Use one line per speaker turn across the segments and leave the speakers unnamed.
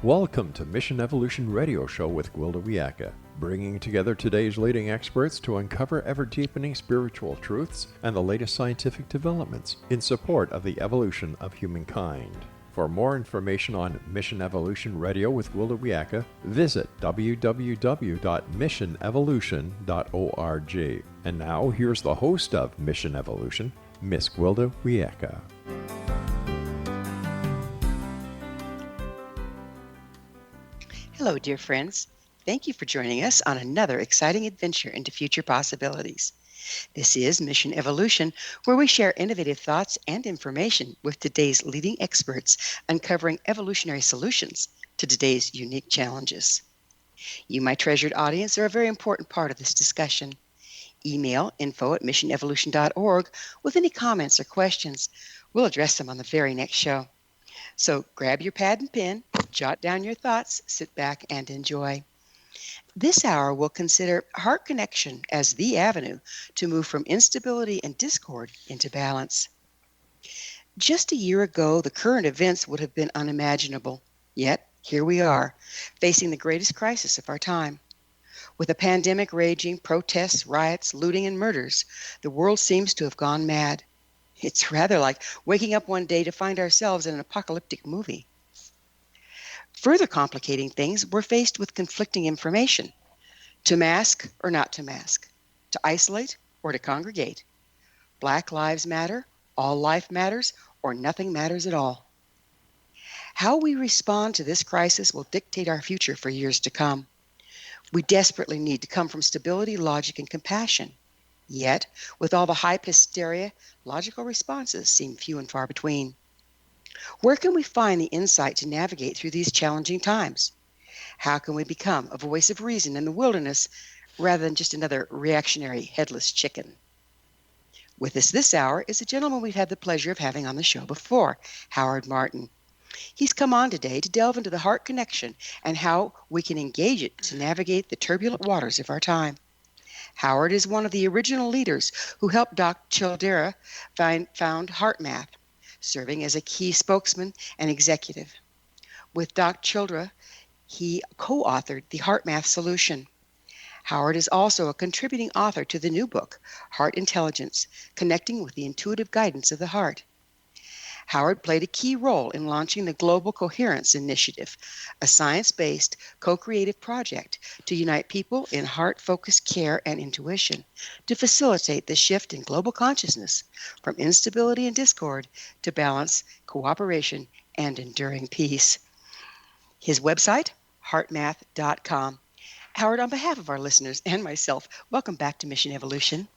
Welcome to Mission Evolution Radio Show with Gwilda Wiyaka, bringing together today's leading experts to uncover ever-deepening spiritual truths and the latest scientific developments in support of the evolution of humankind. For more information on Mission Evolution Radio with Gwilda Wiyaka, visit www.missionevolution.org. And now, here's the host of Mission Evolution, Miss Gwilda Wiyaka.
Hello, dear friends. Thank you for joining us on another exciting adventure into future possibilities. This is Mission Evolution, where we share innovative thoughts and information with today's leading experts, uncovering evolutionary solutions to today's unique challenges. You, my treasured audience, are a very important part of this discussion. Email info@missionevolution.org with any comments or questions. We'll address them on the very next show. So grab your pad and pen, jot down your thoughts, sit back and enjoy. This hour will consider heart connection as the avenue to move from instability and discord into balance. Just a year ago, the current events would have been unimaginable. Yet, here we are, facing the greatest crisis of our time. With a pandemic raging, protests, riots, looting, and murders, the world seems to have gone mad. It's rather like waking up one day to find ourselves in an apocalyptic movie. Further complicating things, we're faced with conflicting information. To mask or not to mask? To isolate or to congregate? Black lives matter, all life matters, or nothing matters at all. How we respond to this crisis will dictate our future for years to come. We desperately need to come from stability, logic, and compassion. Yet, with all the hype hysteria, logical responses seem few and far between. Where can we find the insight to navigate through these challenging times? How can we become a voice of reason in the wilderness rather than just another reactionary headless chicken? With us this hour is a gentleman we've had the pleasure of having on the show before, Howard Martin. He's come on today to delve into the heart connection and how we can engage it to navigate the turbulent waters of our time. Howard is one of the original leaders who helped Dr. Childera found HeartMath, serving as a key spokesman and executive. With Dr. Childera, he co-authored the HeartMath solution. Howard is also a contributing author to the new book, Heart Intelligence, Connecting with the Intuitive Guidance of the Heart. Howard played a key role in launching the Global Coherence Initiative, a science-based, co-creative project to unite people in heart-focused care and intuition to facilitate the shift in global consciousness from instability and discord to balance, cooperation, and enduring peace. His website, heartmath.com. Howard, on behalf of our listeners and myself, welcome back to Mission Evolution.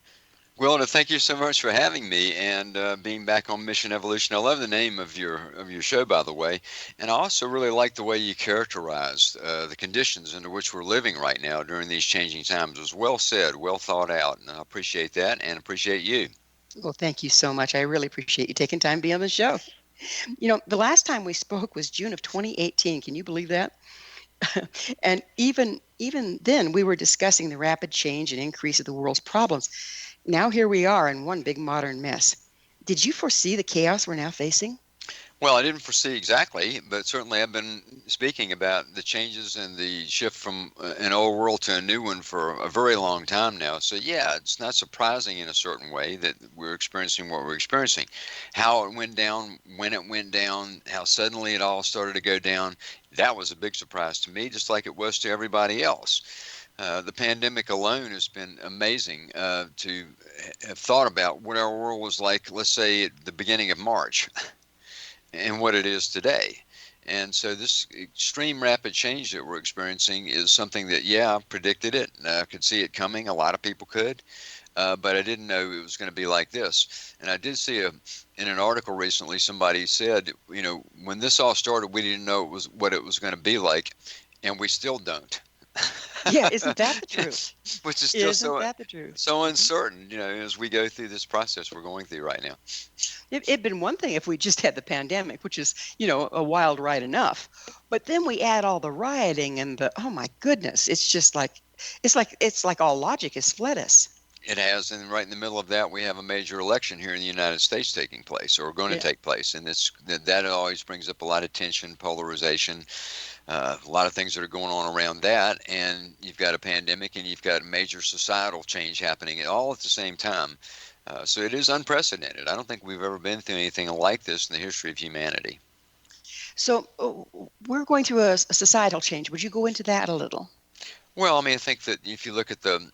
Well, thank you so much for having me and being back on Mission Evolution. I love the name of your show, by the way, and I also really like the way you characterized the conditions under which we're living right now during these changing times. It was well said, well thought out, and I appreciate that and appreciate you.
Well, thank you so much. I really appreciate you taking time to be on the show. You know, the last time we spoke was June of 2018. Can you believe that? And even then, we were discussing the rapid change and increase of the world's problems. Now here we are in one big modern mess. Did you foresee the chaos we're now facing?
Well, I didn't foresee exactly, but certainly I've been speaking about the changes and the shift from an old world to a new one for a very long time now. So yeah, it's not surprising in a certain way that we're experiencing what we're experiencing. How it went down, when it went down, how suddenly it all started to go down, that was a big surprise to me, just like it was to everybody else. The pandemic alone has been amazing to have thought about what our world was like, let's say, at the beginning of March and what it is today. And so this extreme rapid change that we're experiencing is something that, yeah, I predicted it. I could see it coming. A lot of people could. But I didn't know it was going to be like this. And I did see in an article recently, somebody said, you know, when this all started, we didn't know what it was going to be like, and we still don't.
Yeah, isn't that the truth?
Which is still so
Mm-hmm.
uncertain, you know, as we go through this process we're going through right now.
It'd been one thing if we just had the pandemic, which is, you know, a wild ride enough. But then we add all the rioting and oh my goodness, it's like all logic has fled us.
It has, and right in the middle of that, we have a major election here in the United States taking place, or going to
Yeah.
take place, and that always brings up a lot of tension, polarization, a lot of things that are going on around that, and you've got a pandemic, and you've got major societal change happening all at the same time. So it is unprecedented. I don't think we've ever been through anything like this in the history of humanity.
So we're going through a societal change. Would you go into that a little?
Well, I mean, I think that if you look at the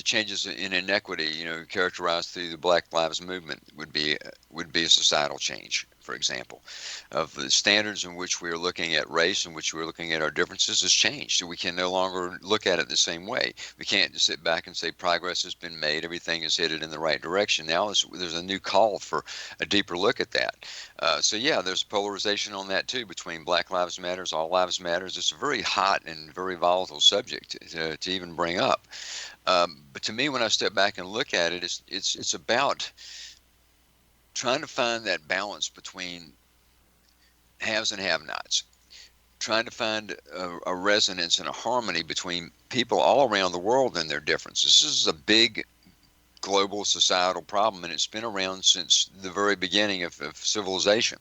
changes in inequity, characterized through the Black Lives Movement, would be a societal change, for example, of the standards in which we are looking at race, in which we're looking at our differences, has changed. We can no longer look at it the same way. We can't just sit back and say progress has been made, everything is headed in the right direction. Now there's a new call for a deeper look at that. So yeah, there's polarization on that too between Black Lives Matters, All Lives Matters. It's a very hot and very volatile subject to even bring up. But to me, when I step back and look at it, it's about trying to find that balance between haves and have-nots, trying to find a resonance and a harmony between people all around the world and their differences. This is a big global societal problem, and it's been around since the very beginning of civilization.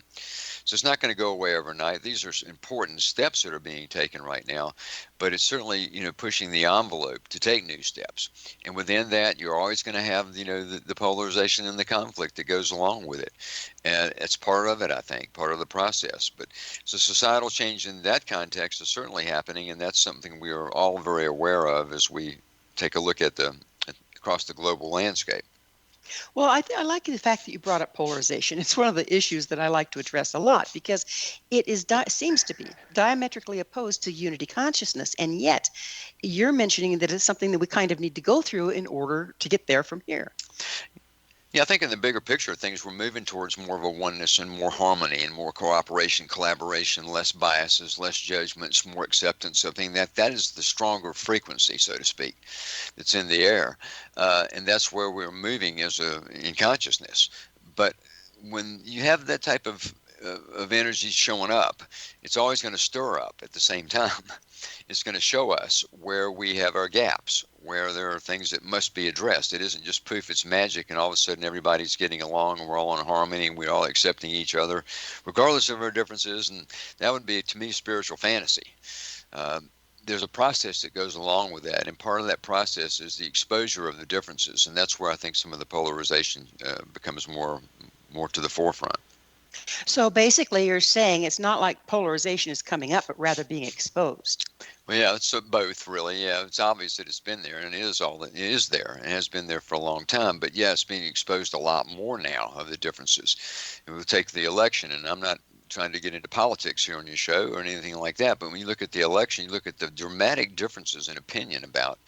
So it's not going to go away overnight. These are important steps that are being taken right now, but it's certainly, pushing the envelope to take new steps. And within that, you're always going to have, the polarization and the conflict that goes along with it. And it's part of it, I think, part of the process. But so societal change in that context is certainly happening, and that's something we are all very aware of as we take a look across the global landscape.
Well, I like the fact that you brought up polarization. It's one of the issues that I like to address a lot because it seems to be diametrically opposed to unity consciousness, and yet you're mentioning that it's something that we kind of need to go through in order to get there from here.
Yeah, I think in the bigger picture of things, we're moving towards more of a oneness and more harmony and more cooperation, collaboration, less biases, less judgments, more acceptance. I think that is the stronger frequency, so to speak, that's in the air, and that's where we're moving in consciousness. But when you have that type of energy showing up, it's always going to stir up at the same time. It's going to show us where we have our gaps, where there are things that must be addressed. It isn't just poof, it's magic, and all of a sudden everybody's getting along and we're all in harmony and we're all accepting each other, regardless of our differences. And that would be, to me, spiritual fantasy. There's a process that goes along with that, and part of that process is the exposure of the differences, and that's where I think some of the polarization becomes more to the forefront.
So basically, you're saying it's not like polarization is coming up, but rather being exposed.
Well, yeah, it's both really. Yeah, it's obvious that it's been there, and it is all that it is there, and has been there for a long time. But yeah, it's being exposed a lot more now of the differences. And we'll take the election, and I'm not trying to get into politics here on your show or anything like that. But when you look at the election, you look at the dramatic differences in opinion about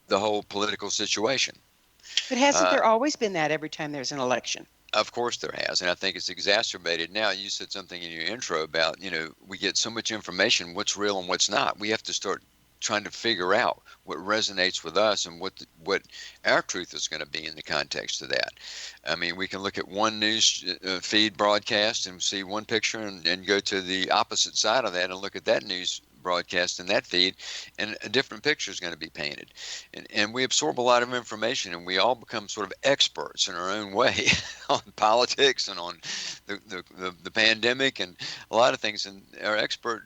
the whole political situation.
But hasn't
Uh,
there always been that every time there's an election?
Of course there has, and I think it's exacerbated now. You said something in your intro about, we get so much information, what's real and what's not. We have to start trying to figure out what resonates with us and what our truth is going to be in the context of that. I mean, we can look at one news feed broadcast and see one picture and go to the opposite side of that and look at that news broadcast in that feed, and a different picture is going to be painted. And we absorb a lot of information, and we all become sort of experts in our own way on politics and on the pandemic and a lot of things. And our expert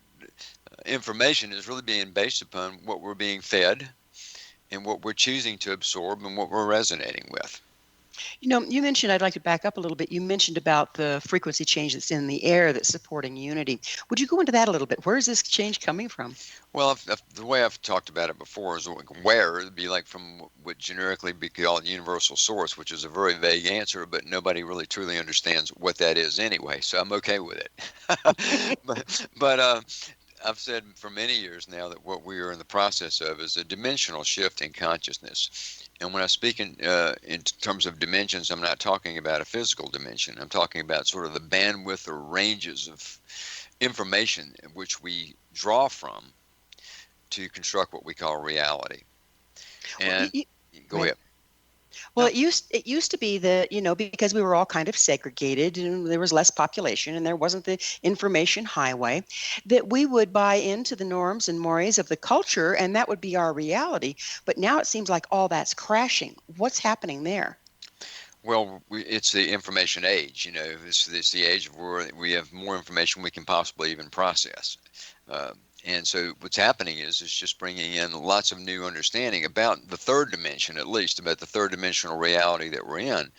information is really being based upon what we're being fed and what we're choosing to absorb and what we're resonating with.
You mentioned, I'd like to back up a little bit. You mentioned about the frequency change that's in the air that's supporting unity. Would you go into that a little bit? Where is this change coming from?
Well, the way I've talked about it before is where it'd be like from what generically be called universal source, which is a very vague answer, but nobody really truly understands what that is anyway. So I'm okay with it. but I've said for many years now that what we are in the process of is a dimensional shift in consciousness. And when I speak in terms of dimensions, I'm not talking about a physical dimension. I'm talking about sort of the bandwidth or ranges of information which we draw from to construct what we call reality.
Well,
And go
right.
ahead.
Well, it used to be that, because we were all kind of segregated and there was less population and there wasn't the information highway, that we would buy into the norms and mores of the culture and that would be our reality. But now it seems like all that's crashing. What's happening there?
Well, it's the information age. It's the age where we have more information we can possibly even process. Uh, and so what's happening is it's just bringing in lots of new understanding about the third dimension, at least about the third dimensional reality that we're in.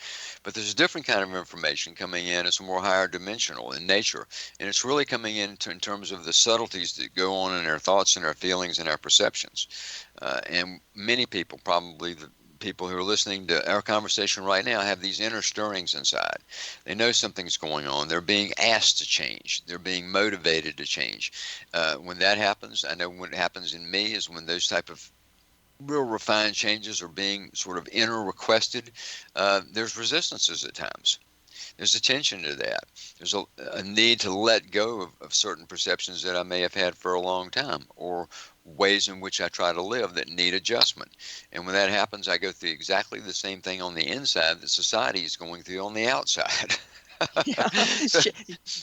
But there's a different kind of information coming in. It's more higher dimensional in nature. And it's really coming in terms of the subtleties that go on in our thoughts and our feelings and our perceptions. And many people, probably the people who are listening to our conversation right now, have these inner stirrings inside. They know something's going on. They're being asked to change. They're being motivated to change. When that happens, I know what happens in me is when those type of real refined changes are being sort of inner requested, there's resistances at times. There's a tension to that. There's a need to let go of certain perceptions that I may have had for a long time, or ways in which I try to live that need adjustment. And when that happens, I go through exactly the same thing on the inside that society is going through on the outside.
Yeah.
So,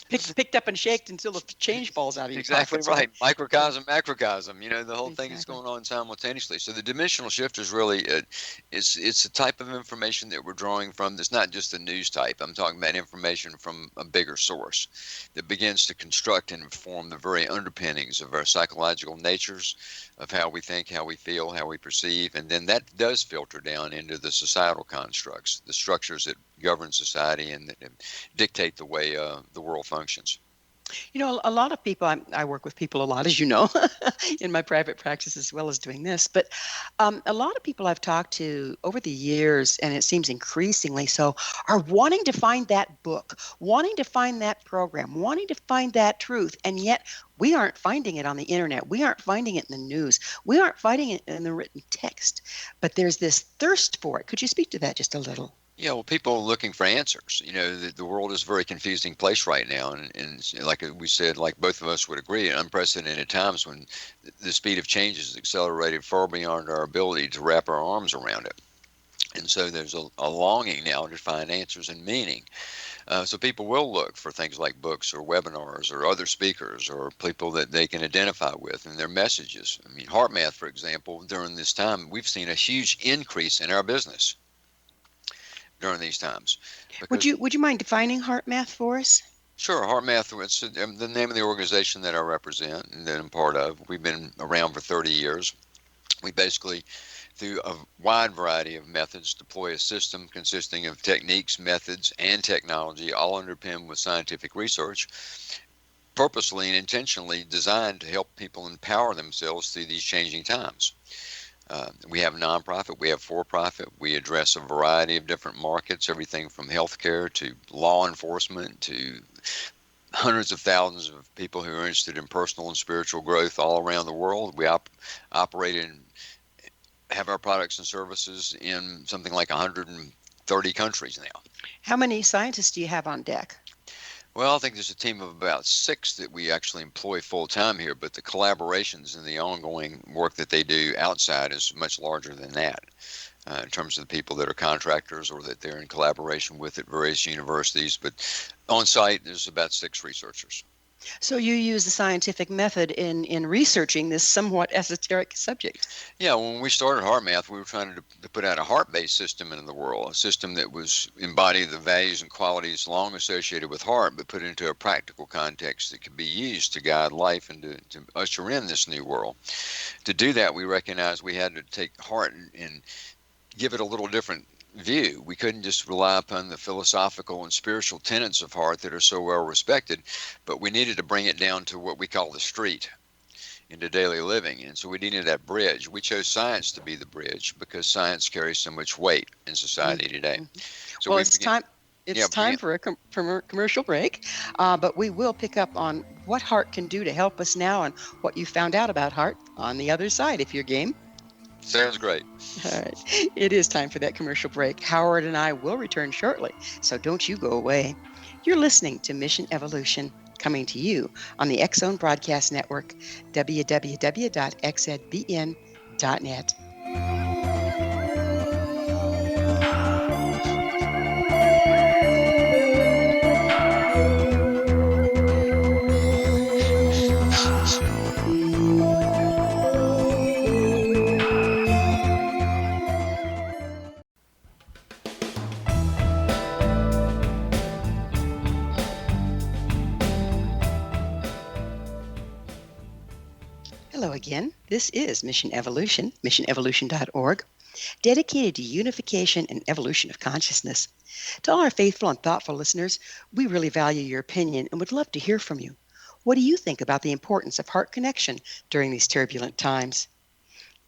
Picked up and shaked until the change falls out of your
exactly
pockets,
right.
right?
Microcosm, macrocosm. The whole thing is
Exactly.
going on simultaneously. So the dimensional shift is really it's a type of information that we're drawing from. That's not just a news type. I'm talking about information from a bigger source that begins to construct and inform the very underpinnings of our psychological natures, of how we think, how we feel, how we perceive, and then that does filter down into the societal constructs, the structures that govern society and that dictate the way the world functions.
A lot of people, I work with people a lot, as you know, in my private practice as well as doing this. But a lot of people I've talked to over the years, and it seems increasingly so, are wanting to find that book, wanting to find that program, wanting to find that truth. And yet we aren't finding it on the internet. We aren't finding it in the news. We aren't finding it in the written text. But there's this thirst for it. Could you speak to that just a little?
Yeah, well, people are looking for answers. The world is a very confusing place right now. And like we said, like both of us would agree, unprecedented times when the speed of change is accelerated far beyond our ability to wrap our arms around it. And so there's a longing now to find answers and meaning. So people will look for things like books or webinars or other speakers or people that they can identify with and their messages. I mean, HeartMath, for example, during this time, we've seen a huge increase in our business during these times.
Would
Because,
you mind defining heart math for us?
sure, HeartMath, it's the name of the organization that I represent and that I'm part of. We've been around for 30 years. We basically, through a wide variety of methods, deploy a system consisting of techniques, methods, and technology, all underpinned with scientific research, purposely and intentionally designed to help people empower themselves through these changing times. We have nonprofit, we have for-profit. We address a variety of different markets, everything from healthcare to law enforcement to hundreds of thousands of people who are interested in personal and spiritual growth all around the world. We operate and have our products and services in something like 130 countries now.
How many scientists do you have on deck?
Well, I think there's a team of about 6 that we actually employ full time here, but the collaborations and the ongoing work that they do outside is much larger than that. In terms of the people that are contractors or that they're in collaboration with at various universities. But on site, there's about 6 researchers.
So you use the scientific method in researching this somewhat esoteric subject.
Yeah, when we started HeartMath, we were trying to put out a heart-based system into the world, a system that was embodied the values and qualities long associated with heart, but put into a practical context that could be used to guide life and to usher in this new world. To do that, we recognized we had to take heart and give it a little different view. We couldn't just rely upon the philosophical and spiritual tenets of heart that are so well respected, but we needed to bring it down to what we call the street into daily living. And so we needed that bridge. We chose science to be the bridge because science carries so much weight in society today.
Mhm.
So
Well,
we
it's
began,
time. It's time for a commercial break, but we will pick up on what heart can do to help us now and what you found out about heart on the other side, if you're game.
sounds great.
All right. It is time for that commercial break. Howard and I will return shortly, so don't you go away. You're listening to Mission Evolution, coming to you on the X Zone Broadcast Network, www.xzbn.net. Hello again. This is Mission Evolution, missionevolution.org, dedicated to unification and evolution of consciousness. To all our faithful and thoughtful listeners, we really value your opinion and would love to hear from you. What do you think about the importance of heart connection during these turbulent times?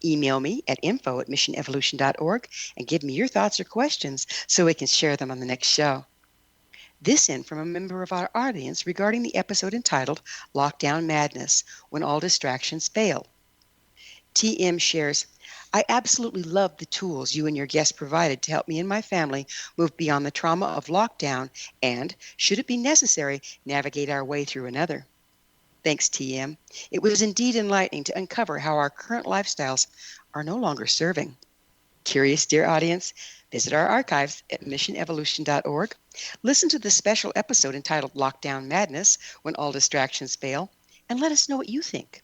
Email me at info@missionevolution.org and give me your thoughts or questions so we can share them on the next show. This in from a member of our audience regarding the episode entitled Lockdown Madness, When All Distractions Fail. TM shares, I absolutely love the tools you and your guests provided to help me and my family move beyond the trauma of lockdown and, should it be necessary, navigate our way through another. Thanks, TM. It was indeed enlightening to uncover how our current lifestyles are no longer serving. Curious, dear audience, visit our archives at missionevolution.org. Listen to the special episode entitled Lockdown Madness, When All Distractions Fail, and let us know what you think.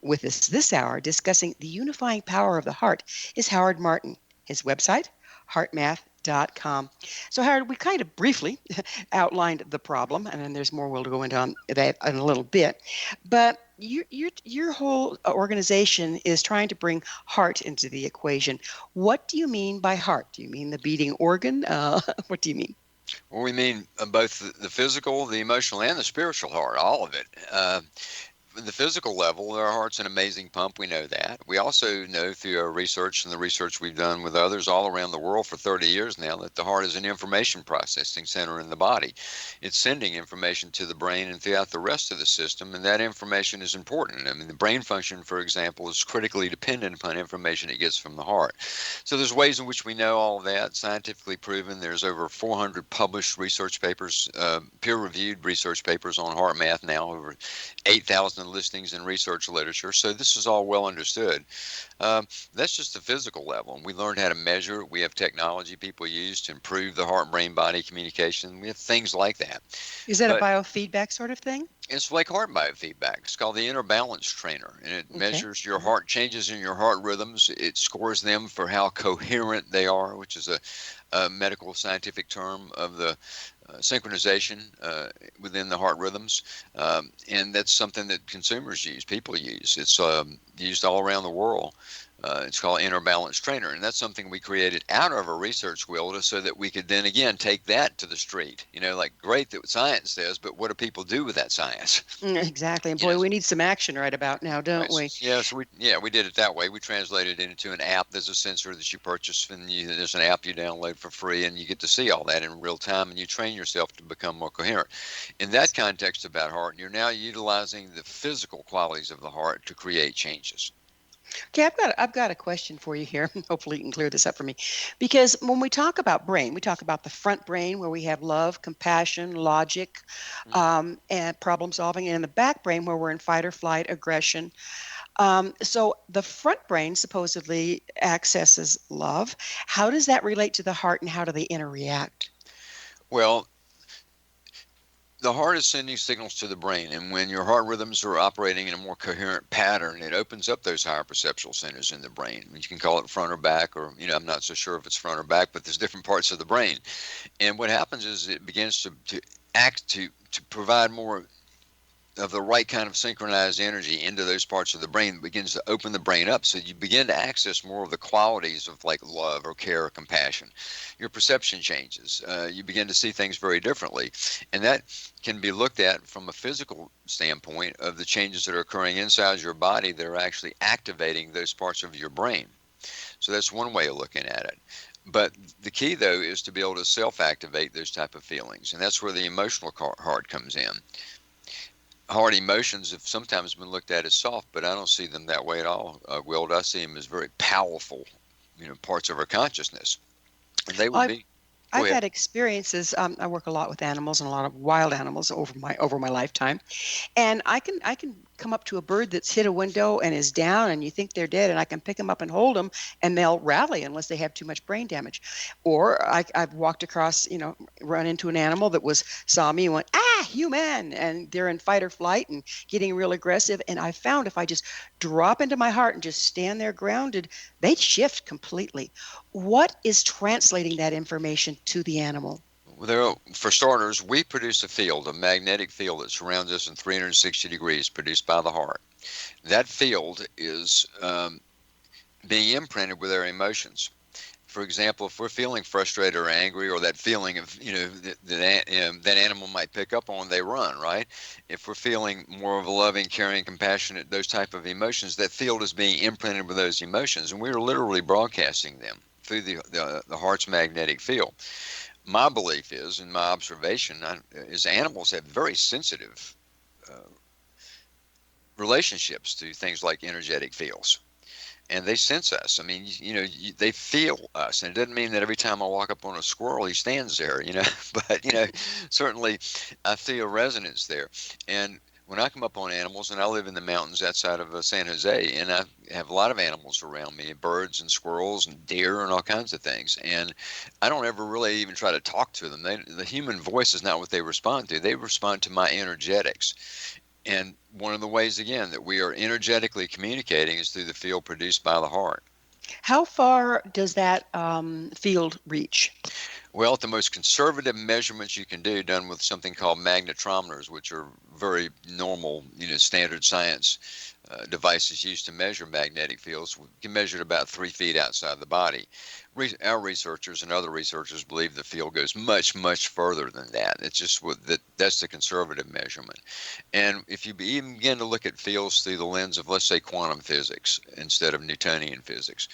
With us this hour discussing the unifying power of the heart is Howard Martin. His website, heartmath.com. So, Howard, we kind of briefly outlined the problem, and then there's more we'll go into on that in a little bit. But your whole organization is trying to bring heart into the equation. What do you mean by heart? Do you mean the beating organ? What do you mean?
Well, we mean both the physical, the emotional, and the spiritual heart, all of it. The physical level, our heart's an amazing pump. We know that. We also know through our research and the research we've done with others all around the world for 30 years now that the heart is an information processing center in the body. It's sending information to the brain and throughout the rest of the system, and that information is important. I mean, the brain function, for example, is critically dependent upon information it gets from the heart. So there's ways in which we know all of that, scientifically proven. There's over 400 published research papers, peer-reviewed research papers on heart math now, over 8,000 listings in research literature. So this is all well understood. That's just the physical level. And we learned how to measure it. We have technology people use to improve the heart-brain-body communication. We have things like that.
Is that a biofeedback sort of thing?
It's like heart biofeedback. It's called the inner balance trainer, and it measures your heart changes in your heart rhythms. It scores them for how coherent they are, which is a medical scientific term of the synchronization within the heart rhythms, and that's something that consumers use, people use. It's used all around the world. It's called Inner Balance Trainer, and that's something we created out of our research, Wilda, so that we could then again take that to the street. You know, like great that what science says, but what do people do with that science?
Exactly, and boy, we need some action right about now, don't we?
Yeah, so we did it that way. We translated it into an app. There's a sensor that you purchase, and there's an app you download for free, and you get to see all that in real time, and you train yourself to become more coherent. In that context about heart, you're now utilizing the physical qualities of the heart to create changes.
Okay, I've got a question for you here. Hopefully you can clear this up for me. Because when we talk about brain, we talk about the front brain where we have love, compassion, logic, and problem solving, and in the back brain where we're in fight or flight, aggression. So the front brain supposedly accesses love. How does that relate to the heart, and how do they interact?
Well, the heart is sending signals to the brain, and when your heart rhythms are operating in a more coherent pattern, it opens up those higher perceptual centers in the brain. You can call it front or back, or I'm not so sure if it's front or back, but there's different parts of the brain. And what happens is it begins to act to provide more of the right kind of synchronized energy into those parts of the brain that begins to open the brain up, so you begin to access more of the qualities of like love or care or compassion. Your perception changes. You begin to see things very differently, and that can be looked at from a physical standpoint of the changes that are occurring inside your body that are actually activating those parts of your brain. So that's one way of looking at it. But the key, though, is to be able to self-activate those type of feelings, and that's where the emotional heart comes in. Hard emotions have sometimes been looked at as soft, but I don't see them that way at all, Wild. I see them as very powerful, parts of our consciousness. And they would be.
I've had experiences. I work a lot with animals and a lot of wild animals over my lifetime, and I can come up to a bird that's hit a window and is down, and you think they're dead, and I can pick them up and hold them, and they'll rally unless they have too much brain damage. Or I've walked across, run into an animal that saw me and went, human, and they're in fight or flight and getting real aggressive. And I found if I just drop into my heart and just stand there grounded, they'd shift completely. What is translating that information to the animal?
Well, for starters, we produce a magnetic field that surrounds us in 360 degrees, produced by the heart. That field is being imprinted with our emotions. For example, if we're feeling frustrated or angry, or that feeling of, that animal might pick up on, they run, right? If we're feeling more of a loving, caring, compassionate, those type of emotions, that field is being imprinted with those emotions, and we're literally broadcasting them through the heart's magnetic field. My belief is, and my observation, is animals have very sensitive uh, relationships to things like energetic fields, and they sense us. I mean, they feel us, and it doesn't mean that every time I walk up on a squirrel, he stands there, but certainly I feel resonance there. And when I come up on animals, and I live in the mountains outside of San Jose, and I have a lot of animals around me, birds and squirrels and deer and all kinds of things, and I don't ever really even try to talk to them. The human voice is not what they respond to. They respond to my energetics. And one of the ways, again, that we are energetically communicating is through the field produced by the heart.
How far does that field reach?
Well, at the most conservative measurements you can do, done with something called magnetometers, which are very normal, standard science devices used to measure magnetic fields, we can measure it about 3 feet outside the body. Our researchers and other researchers believe the field goes much, much further than that. It's just that's the conservative measurement. And if you even begin to look at fields through the lens of, let's say, quantum physics instead of Newtonian physics,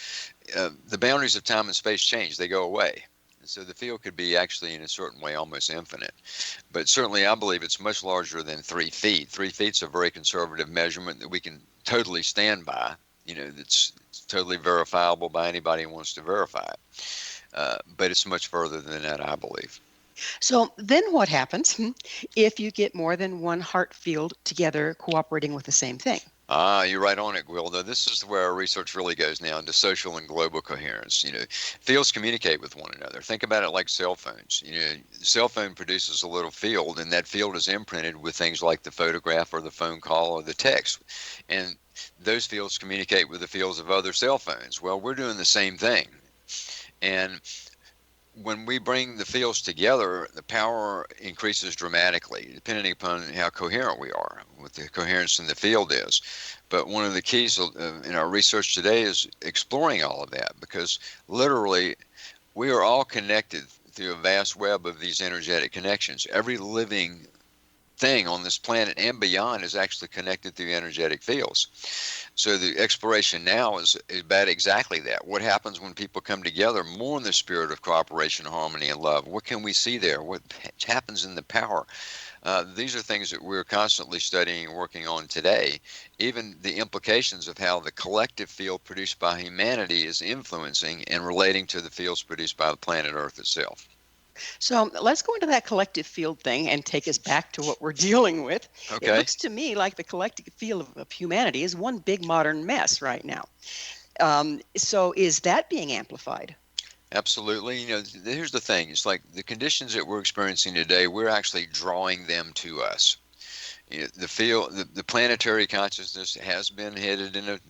the boundaries of time and space change. They go away. And so the field could be actually, in a certain way, almost infinite. But certainly I believe it's much larger than 3 feet. 3 feet's a very conservative measurement that we can totally stand by, that's totally verifiable by anybody who wants to verify it. But it's much further than that, I believe.
So then what happens if you get more than one heart field together cooperating with the same thing?
You're right on it, Gwilda. This is where our research really goes now into social and global coherence. Fields communicate with one another. Think about it like cell phones. The cell phone produces a little field, and that field is imprinted with things like the photograph or the phone call or the text. And those fields communicate with the fields of other cell phones. Well, we're doing the same thing. And when we bring the fields together, the power increases dramatically, depending upon how coherent we are, what the coherence in the field is. But one of the keys in our research today is exploring all of that, because literally we are all connected through a vast web of these energetic connections. Every living thing on this planet and beyond is actually connected through energetic fields. So the exploration now is about exactly that. What happens when people come together more in the spirit of cooperation, harmony, and love? What can we see there? What happens in the power? These are things that we're constantly studying and working on today. Even the implications of how the collective field produced by humanity is influencing and relating to the fields produced by the planet Earth itself.
So let's go into that collective field thing and take us back to what we're dealing with.
Okay.
It looks to me like the collective field of humanity is one big modern mess right now. So is that being amplified?
Absolutely. Here's the thing. It's like the conditions that we're experiencing today, we're actually drawing them to us. The planetary consciousness has been headed in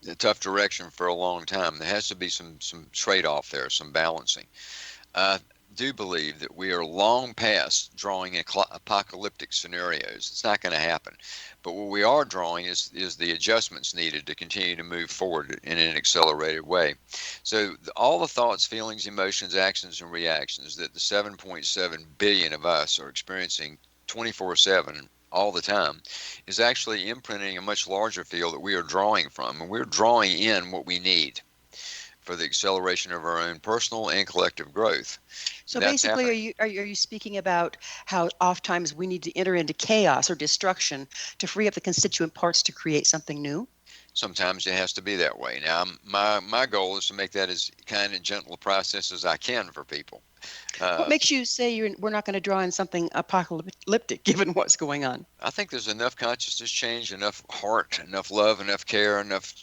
a tough direction for a long time. There has to be some trade-off there, some balancing. Do believe that we are long past drawing apocalyptic scenarios. It's not going to happen. But what we are drawing is the adjustments needed to continue to move forward in an accelerated way. So all the thoughts, feelings, emotions, actions, and reactions that the 7.7 billion of us are experiencing 24/7 all the time is actually imprinting a much larger field that we are drawing from. And we're drawing in what we need for the acceleration of our own personal and collective growth.
So basically, are you speaking about how oftentimes we need to enter into chaos or destruction to free up the constituent parts to create something new?
Sometimes it has to be that way. Now, my goal is to make that as kind and gentle a process as I can for people.
What makes you say we're not going to draw in something apocalyptic given what's going on?
I think there's enough consciousness change, enough heart, enough love, enough care, enough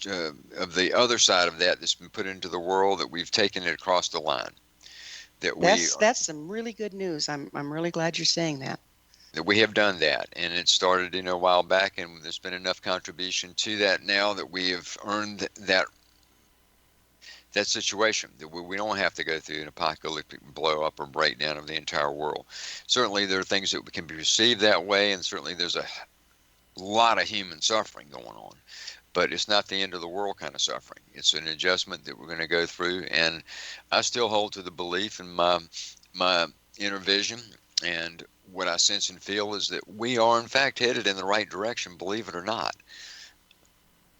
of the other side of that's been put into the world that we've taken it across the line.
That's some really good news. I'm really glad you're saying that.
That we have done that, and it started a while back, and there's been enough contribution to that now that we have earned that situation, that we don't have to go through an apocalyptic blow up or breakdown of the entire world. Certainly there are things that can be perceived that way, and certainly there's a a lot of human suffering going on, but it's not the end of the world kind of suffering. It's an adjustment that we're going to go through, and I still hold to the belief in my inner vision, and what I sense and feel is that we are in fact headed in the right direction, believe it or not,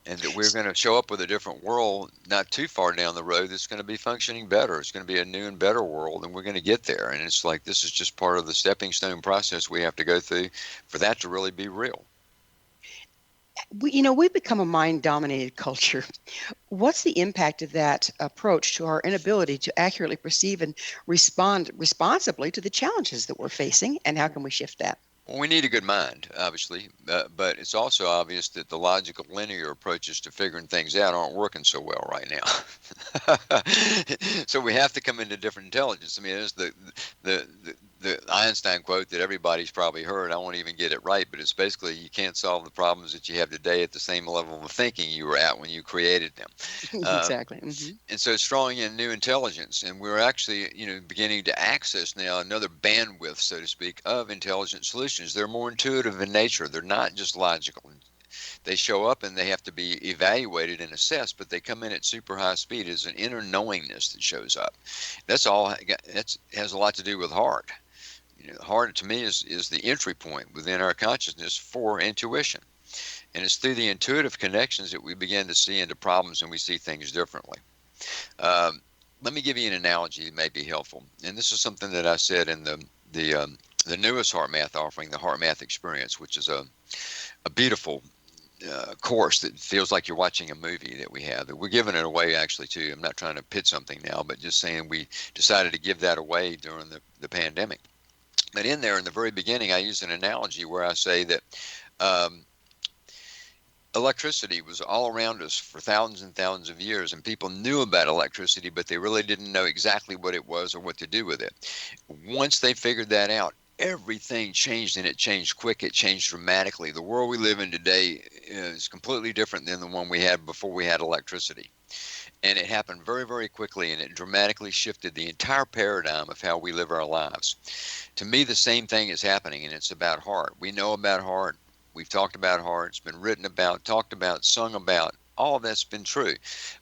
and that we're going to show up with a different world not too far down the road that's going to be functioning better. It's going to be a new and better world, and we're going to get there. And it's like this is just part of the stepping stone process we have to go through for that to really be real.
We've become a mind-dominated culture. What's the impact of that approach to our inability to accurately perceive and respond responsibly to the challenges that we're facing, and how can we shift that?
Well, we need a good mind, obviously, but it's also obvious that the logical, linear approaches to figuring things out aren't working so well right now. So we have to come into different intelligence. I mean, it's the Einstein quote that everybody's probably heard. I won't even get it right, but it's basically you can't solve the problems that you have today at the same level of thinking you were at when you created them.
Exactly.
And so it's drawing in new intelligence, and we're actually, beginning to access now another bandwidth, so to speak, of intelligent solutions. They're more intuitive in nature. They're not just logical. They show up and they have to be evaluated and assessed, but they come in at super high speed as an inner knowingness that shows up. That's all. That has a lot to do with heart. The heart to me is the entry point within our consciousness for intuition. And it's through the intuitive connections that we begin to see into problems and we see things differently. Let me give you an analogy that may be helpful. And this is something that I said in the newest Heart Math offering, the Heart Math Experience, which is a beautiful course that feels like you're watching a movie that we have. That we're giving it away actually too. I'm not trying to pitch something now, but just saying we decided to give that away during the pandemic. But in there, in the very beginning, I use an analogy where I say that electricity was all around us for thousands and thousands of years, and people knew about electricity, but they really didn't know exactly what it was or what to do with it. Once they figured that out, everything changed, and it changed quick. It changed dramatically. The world we live in today is completely different than the one we had before we had electricity. And it happened very, very quickly, and it dramatically shifted the entire paradigm of how we live our lives. To me, the same thing is happening, and it's about heart. We know about heart. We've talked about heart. It's been written about, talked about, sung about. All of that's been true.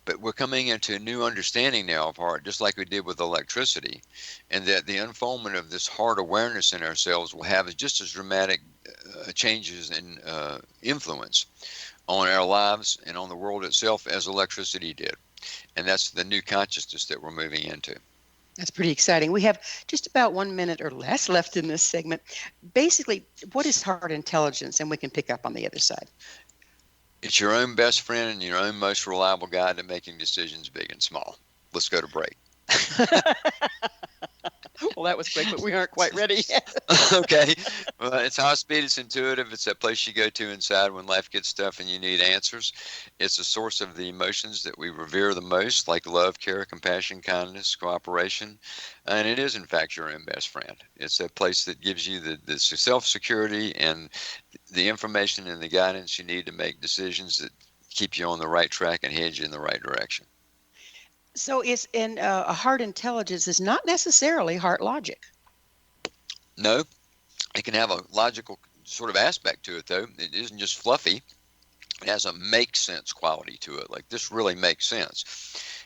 But we're coming into a new understanding now of heart, just like we did with electricity, and that the unfoldment of this heart awareness in ourselves will have just as dramatic changes and influence on our lives and on the world itself as electricity did. And that's the new consciousness that we're moving into.
That's pretty exciting. We have just about 1 minute or less left in this segment. Basically, what is heart intelligence? And we can pick up on the other side.
It's your own best friend and your own most reliable guide to making decisions big and small. Let's go to break.
Well, that was quick, but we aren't quite ready yet.
Okay. Well, it's high speed. It's intuitive. It's that place you go to inside when life gets tough and you need answers. It's a source of the emotions that we revere the most, like love, care, compassion, kindness, cooperation. And it is, in fact, your own best friend. It's a place that gives you the self-security and the information and the guidance you need to make decisions that keep you on the right track and head you in the right direction.
So it's in a heart intelligence is not necessarily heart logic.
No, it can have a logical sort of aspect to it, though. It isn't just fluffy. It has a make sense quality to it. Like, this really makes sense.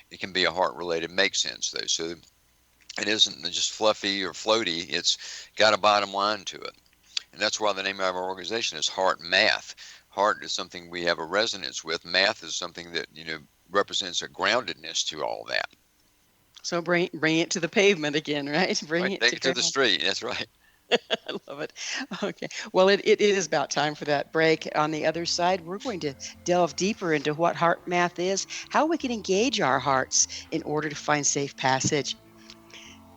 It can be a heart related make sense, though. So it isn't just fluffy or floaty. It's got a bottom line to it. And that's why the name of our organization is Heart Math. Heart is something we have a resonance with. Math is something that, represents a groundedness to all that.
So bring it to the pavement again, right?
Take it to the street. That's right.
I love it. Okay. Well, it is about time for that break. On the other side, we're going to delve deeper into what heart math is, how we can engage our hearts in order to find safe passage.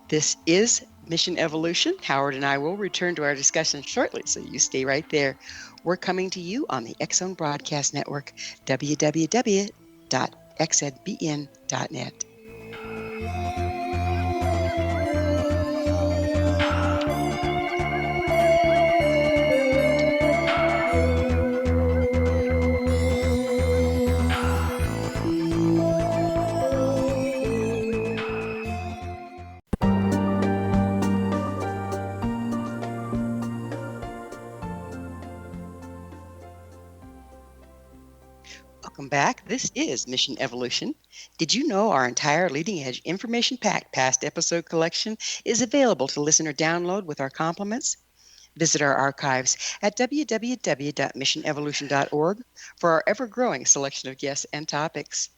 This is Mission Evolution. Howard and I will return to our discussion shortly, so you stay right there. We're coming to you on the X Zone Broadcast Network, www.xzbn.net. Welcome back. This is Mission Evolution. Did you know our entire leading edge information packed past episode collection is available to listen or download with our compliments? Visit our archives at www.missionevolution.org for our ever growing selection of guests and topics.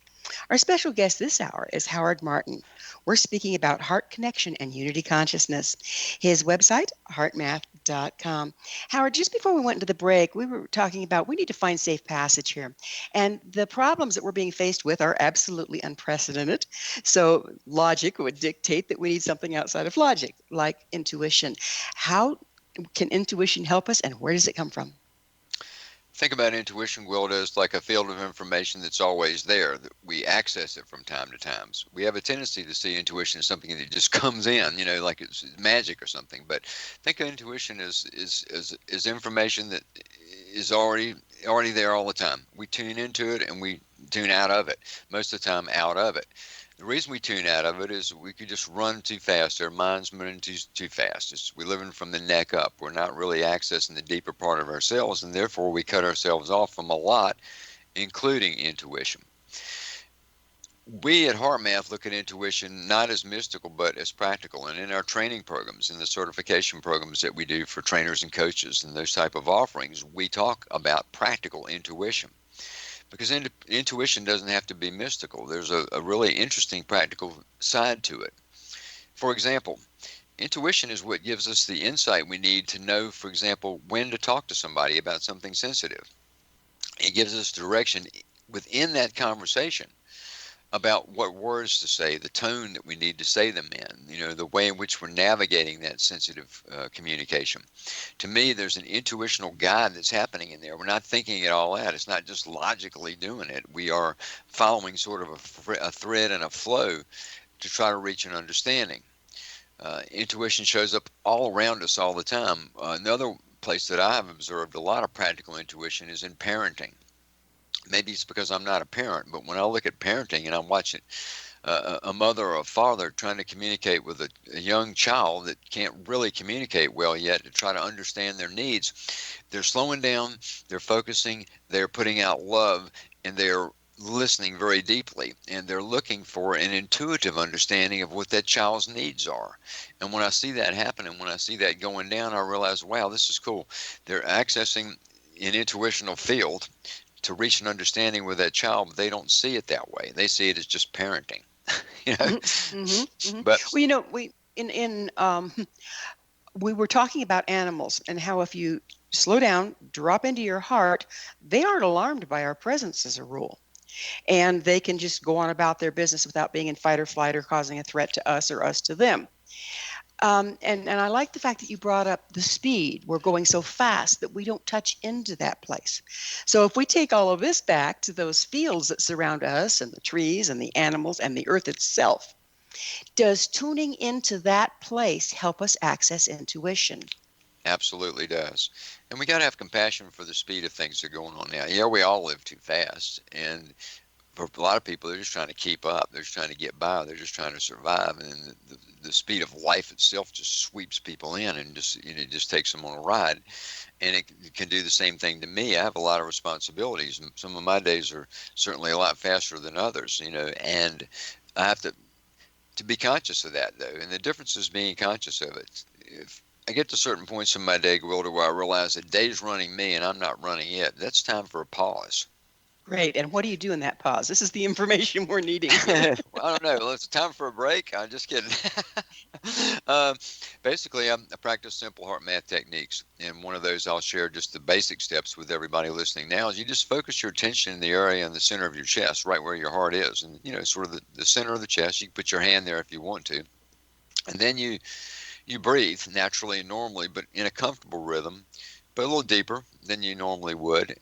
Our special guest this hour is Howard Martin. We're speaking about heart connection and unity consciousness. His website, heartmath.com. Howard, just before we went into the break, we were talking about we need to find safe passage here. And the problems that we're being faced with are absolutely unprecedented. So logic would dictate that we need something outside of logic, like intuition. How can intuition help us, and where does it come from?
Think about intuition, Gwilda, as like a field of information that's always there. That we access it from time to time. We have a tendency to see intuition as something that just comes in, like it's magic or something. But think of intuition as information that is already there all the time. We tune into it and we tune out of it. Most of the time, out of it. The reason we tune out of it is we could just run too fast. Our mind's moving too fast. We're living from the neck up. We're not really accessing the deeper part of ourselves, and therefore we cut ourselves off from a lot, including intuition. We at HeartMath look at intuition not as mystical, but as practical. And in our training programs, in the certification programs that we do for trainers and coaches and those type of offerings, we talk about practical intuition. Because intuition doesn't have to be mystical. There's a really interesting practical side to it. For example, intuition is what gives us the insight we need to know, for example, when to talk to somebody about something sensitive. It gives us direction within that conversation about what words to say, the tone that we need to say them in, the way in which we're navigating that sensitive communication. To me, there's an intuitional guide that's happening in there. We're not thinking it all out. It's not just logically doing it. We are following sort of a thread and a flow to try to reach an understanding. Intuition shows up all around us all the time. Another place that I have observed a lot of practical intuition is in parenting. Maybe it's because I'm not a parent, but when I look at parenting and I'm watching a mother or a father trying to communicate with a young child that can't really communicate well yet to try to understand their needs, they're slowing down, they're focusing, they're putting out love, and they're listening very deeply, and they're looking for an intuitive understanding of what that child's needs are. And when I see that happen and when I see that going down, I realize, wow, this is cool. They're accessing an intuitional field to reach an understanding with that child, but they don't see it that way. They see it as just parenting.
Mm-hmm, mm-hmm.
But
Well, we were talking about animals and how if you slow down, drop into your heart, they aren't alarmed by our presence as a rule. And they can just go on about their business without being in fight or flight or causing a threat to us or us to them. And I like the fact that you brought up the speed. We're going so fast that we don't touch into that place. So if we take all of this back to those fields that surround us and the trees and the animals and the earth itself, does tuning into that place help us access intuition?
absolutely does. And we got to have compassion for the speed of things that are going on now. Yeah, we all live too fast. And for a lot of people, they're just trying to keep up. They're just trying to get by. They're just trying to survive. And the speed of life itself just sweeps people in and it just takes them on a ride. And it can do the same thing to me. I have a lot of responsibilities. And some of my days are certainly a lot faster than others, and I have to be conscious of that, though. And the difference is being conscious of it. If I get to certain points in my day, Gwilda, where I realize that day's running me and I'm not running it, that's time for a pause.
Great. And what do you do in that pause? This is the information we're needing.
Well, I don't know. Well, it's time for a break. I'm just kidding. Basically, I practice simple heart math techniques. And one of those I'll share just the basic steps with everybody listening now is you just focus your attention in the area in the center of your chest, right where your heart is. And, sort of the center of the chest. You can put your hand there if you want to. And then you breathe naturally and normally, but in a comfortable rhythm, but a little deeper than you normally would.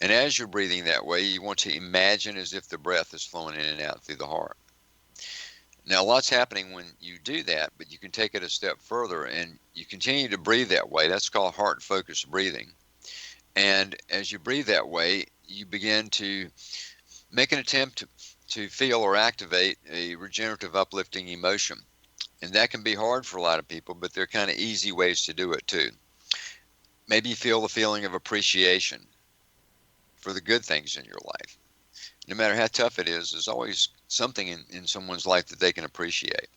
And as you're breathing that way, you want to imagine as if the breath is flowing in and out through the heart. Now, lots happening when you do that, but you can take it a step further and you continue to breathe that way. That's called heart-focused breathing. And as you breathe that way, you begin to make an attempt to feel or activate a regenerative, uplifting emotion. And that can be hard for a lot of people, but there are kind of easy ways to do it too. Maybe you feel the feeling of appreciation for the good things in your life. no matter how tough it is, there's always something in someone's life that they can appreciate.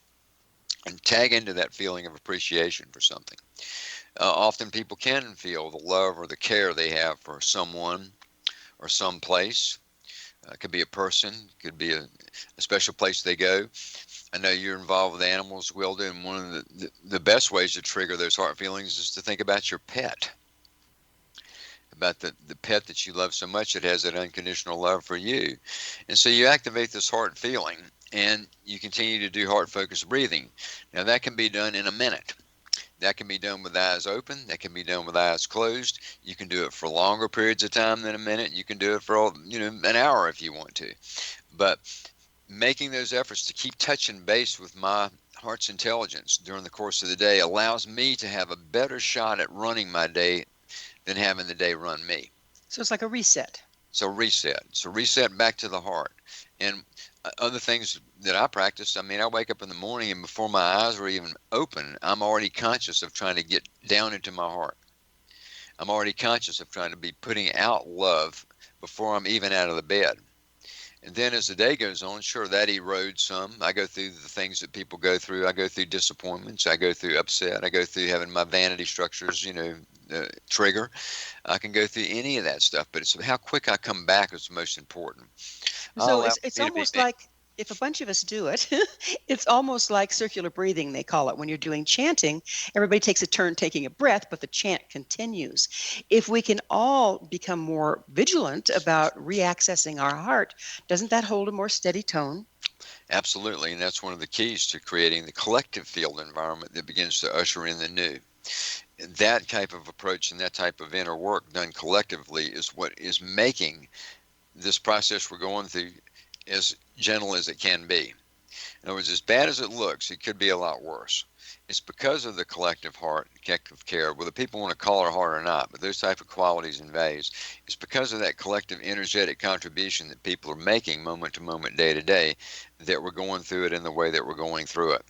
And tag into that feeling of appreciation for something. Often people can feel the love or the care they have for someone or some place. It could be a person, could be a special place they go. I know you're involved with animals, Wilda, and one of the best ways to trigger those heart feelings is to think about your pet, about the pet that you love so much that has that unconditional love for you. And so you activate this heart feeling and you continue to do heart focused breathing. Now that can be done in a minute. That can be done with eyes open. That can be done with eyes closed. You can do it for longer periods of time than a minute. You can do it for an hour if you want to. But making those efforts to keep touching base with my heart's intelligence during the course of the day allows me to have a better shot at running my day than having the day run me.
So it's like a reset.
So reset. So reset back to the heart. And other things that I practice, I mean, I wake up in the morning and before my eyes are even open, I'm already conscious of trying to get down into my heart. I'm already conscious of trying to be putting out love before I'm even out of the bed. And then as the day goes on, sure, that erodes some. I go through the things that people go through. I go through disappointments. I go through upset. I go through having my vanity structures, trigger. I can go through any of that stuff, but it's how quick I come back is the most important.
So it's almost like if a bunch of us do it, it's almost like circular breathing, they call it. When you're doing chanting, everybody takes a turn taking a breath, but the chant continues. If we can all become more vigilant about reaccessing our heart, doesn't that hold a more steady tone?
Absolutely, and that's one of the keys to creating the collective field environment that begins to usher in the new. That type of approach and that type of inner work done collectively is what is making this process we're going through as gentle as it can be. In other words, as bad as it looks, it could be a lot worse. It's because of the collective heart, collective care, whether people want to call it heart or not, but those type of qualities and values, it's because of that collective energetic contribution that people are making moment to moment, day to day, that we're going through it in the way that we're going through it.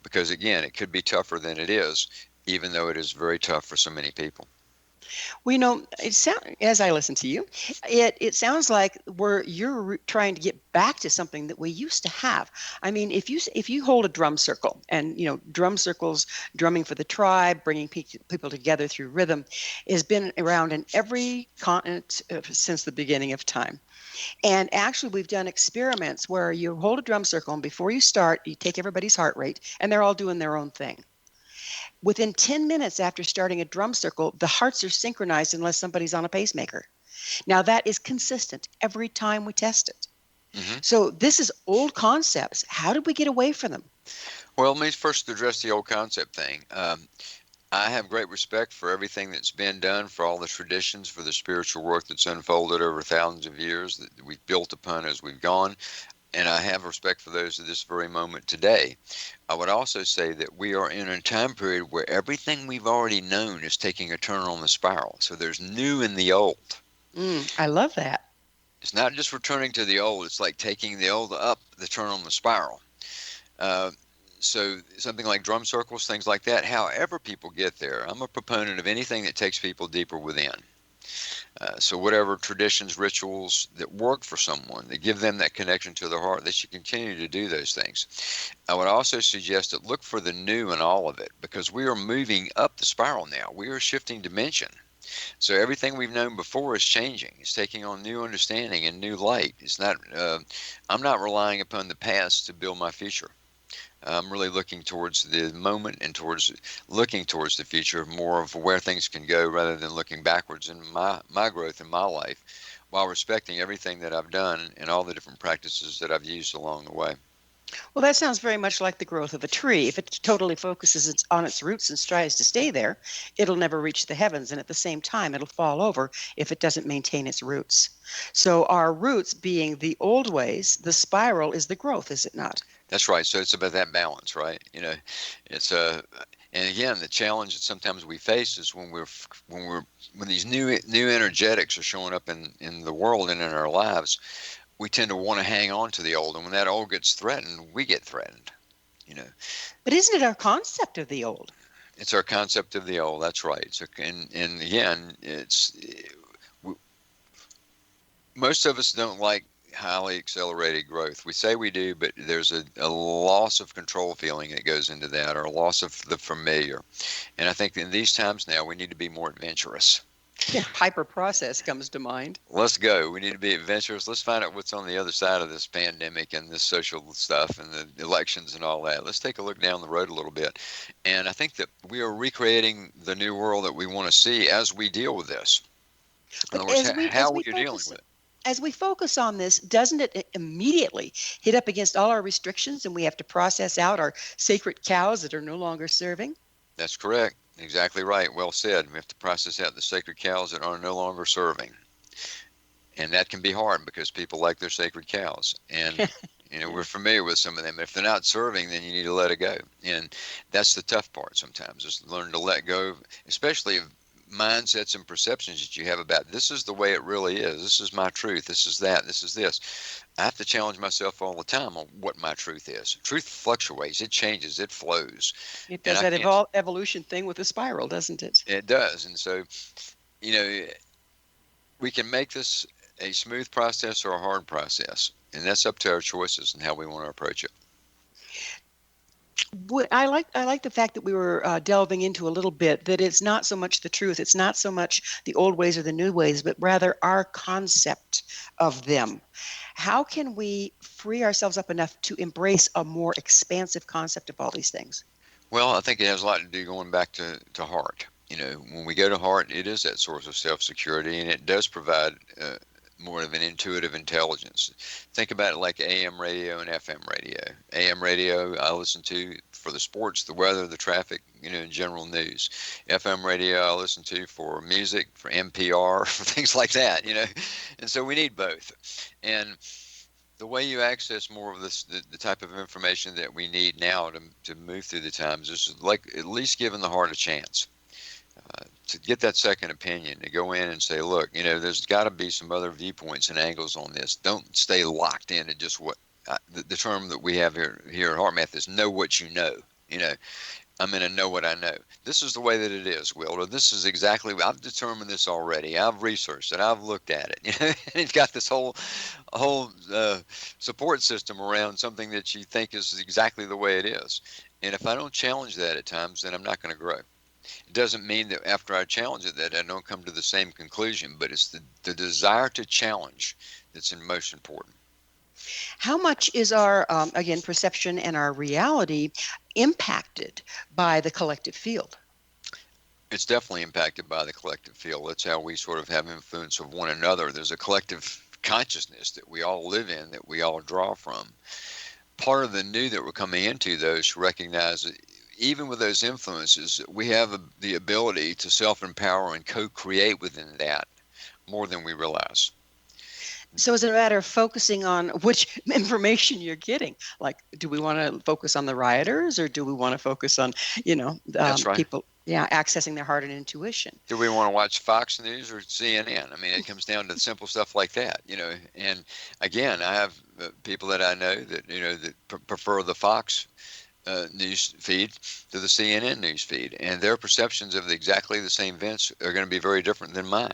Because again, it could be tougher than it is, even though it is very tough for so many people.
Well, as I listen to you, it sounds like you're trying to get back to something that we used to have. I mean, if you hold a drum circle, and drum circles, drumming for the tribe, bringing people together through rhythm, has been around in every continent since the beginning of time. And actually, we've done experiments where you hold a drum circle, and before you start, you take everybody's heart rate, and they're all doing their own thing. Within 10 minutes after starting a drum circle, the hearts are synchronized unless somebody's on a pacemaker. Now, that is consistent every time we test it. Mm-hmm. So this is old concepts. How did we get away from them?
Well, let me first address the old concept thing. I have great respect for everything that's been done, for all the traditions, for the spiritual work that's unfolded over thousands of years that we've built upon as we've gone. And I have respect for those at this very moment today. I would also say that we are in a time period where everything we've already known is taking a turn on the spiral. So there's new in the old.
I love that.
It's not just returning to the old. It's like taking the old up the turn on the spiral. So something like drum circles, things like that, however people get there, I'm a proponent of anything that takes people deeper within. So whatever traditions, rituals that work for someone, that give them that connection to their heart, they should continue to do those things. I would also suggest that look for the new in all of it, because we are moving up the spiral now. We are shifting dimension. So everything we've known before is changing. It's taking on new understanding and new light. It's not. I'm not relying upon the past to build my future. I'm really looking towards the moment and looking towards the future, more of where things can go rather than looking backwards in my growth in my life, while respecting everything that I've done and all the different practices that I've used along the way.
Well, that sounds very much like the growth of a tree. If it totally focuses on its roots and strives to stay there, it'll never reach the heavens. And at the same time, it'll fall over if it doesn't maintain its roots. So our roots being the old ways, the spiral is the growth, is it not?
That's right. So it's about that balance, right? It's and again, the challenge that sometimes we face is when these new energetics are showing up in the world and in our lives, we tend to want to hang on to the old, and when that old gets threatened, we get threatened.
But isn't it our concept of the old?
It's our concept of the old. That's right. So, and again, most of us don't like highly accelerated growth. We say we do, but there's a loss of control feeling that goes into that, or a loss of the familiar. And I think in these times now, we need to be more adventurous.
Yeah, hyper process comes to mind.
Let's go. We need to be adventurous. Let's find out what's on the other side of this pandemic and this social stuff and the elections and all that. Let's take a look down the road a little bit. And I think that we are recreating the new world that we want to see as we deal with this. In
But
other words, how we are dealing
focus
with it.
as we focus on this, doesn't it immediately hit up against all our restrictions and we have to process out our sacred cows that are no longer serving?
That's correct. Exactly right. Well said. We have to process out the sacred cows that are no longer serving. And that can be hard because people like their sacred cows. And we're familiar with some of them. If they're not serving, then you need to let it go. And that's the tough part sometimes, is learn to let go, especially of mindsets and perceptions that you have about this is the way it really is. This is my truth. This is that. This is this. I have to challenge myself all the time on what my truth is. Truth fluctuates. It changes. It flows.
It
And
does
I
that
can't.
evolution thing with the spiral, doesn't it?
It does. And so, you know, we can make this a smooth process or a hard process. And that's up to our choices and how we want to approach it.
I like the fact that we were delving into a little bit that it's not so much the truth, it's not so much the old ways or the new ways, but rather our concept of them. How can we free ourselves up enough to embrace a more expansive concept of all these things?
Well, I think it has a lot to do going back to heart. When we go to heart, it is that source of self-security, and it does provide more of an intuitive intelligence. Think about it like AM radio and FM radio. AM radio I listen to for the sports, the weather, the traffic, and general news. FM radio I listen to for music, for NPR, for things like that, And so we need both. And the way you access more of this, the type of information that we need now to move through the times is like at least giving the heart a chance. To get that second opinion, to go in and say, look, there's got to be some other viewpoints and angles on this. Don't stay locked into just what the term that we have here at HeartMath is know what you know. I'm going to know what I know. This is the way that it is, Will. Or this is exactly, I've determined this already. I've researched it. I've looked at it. And you've got this whole support system around something that you think is exactly the way it is. And if I don't challenge that at times, then I'm not going to grow. It doesn't mean that after I challenge it that I don't come to the same conclusion, but it's the desire to challenge that's most important.
How much is our, again, perception and our reality impacted by the collective field?
It's definitely impacted by the collective field. That's how we sort of have influence of one another. There's a collective consciousness that we all live in, that we all draw from. Part of the new that we're coming into, though, is to recognize that even with those influences, we have the ability to self-empower and co-create within that more than we realize.
So is it a matter of focusing on which information you're getting? Like, do we want to focus on the rioters, or do we want to focus on,
That's right.
people, accessing their heart and intuition?
Do we want to watch Fox News or CNN? I mean, it comes down to simple stuff like that, And again, I have people that I know that, that prefer the Fox news feed to the CNN news feed, and their perceptions of exactly the same events are going to be very different than mine.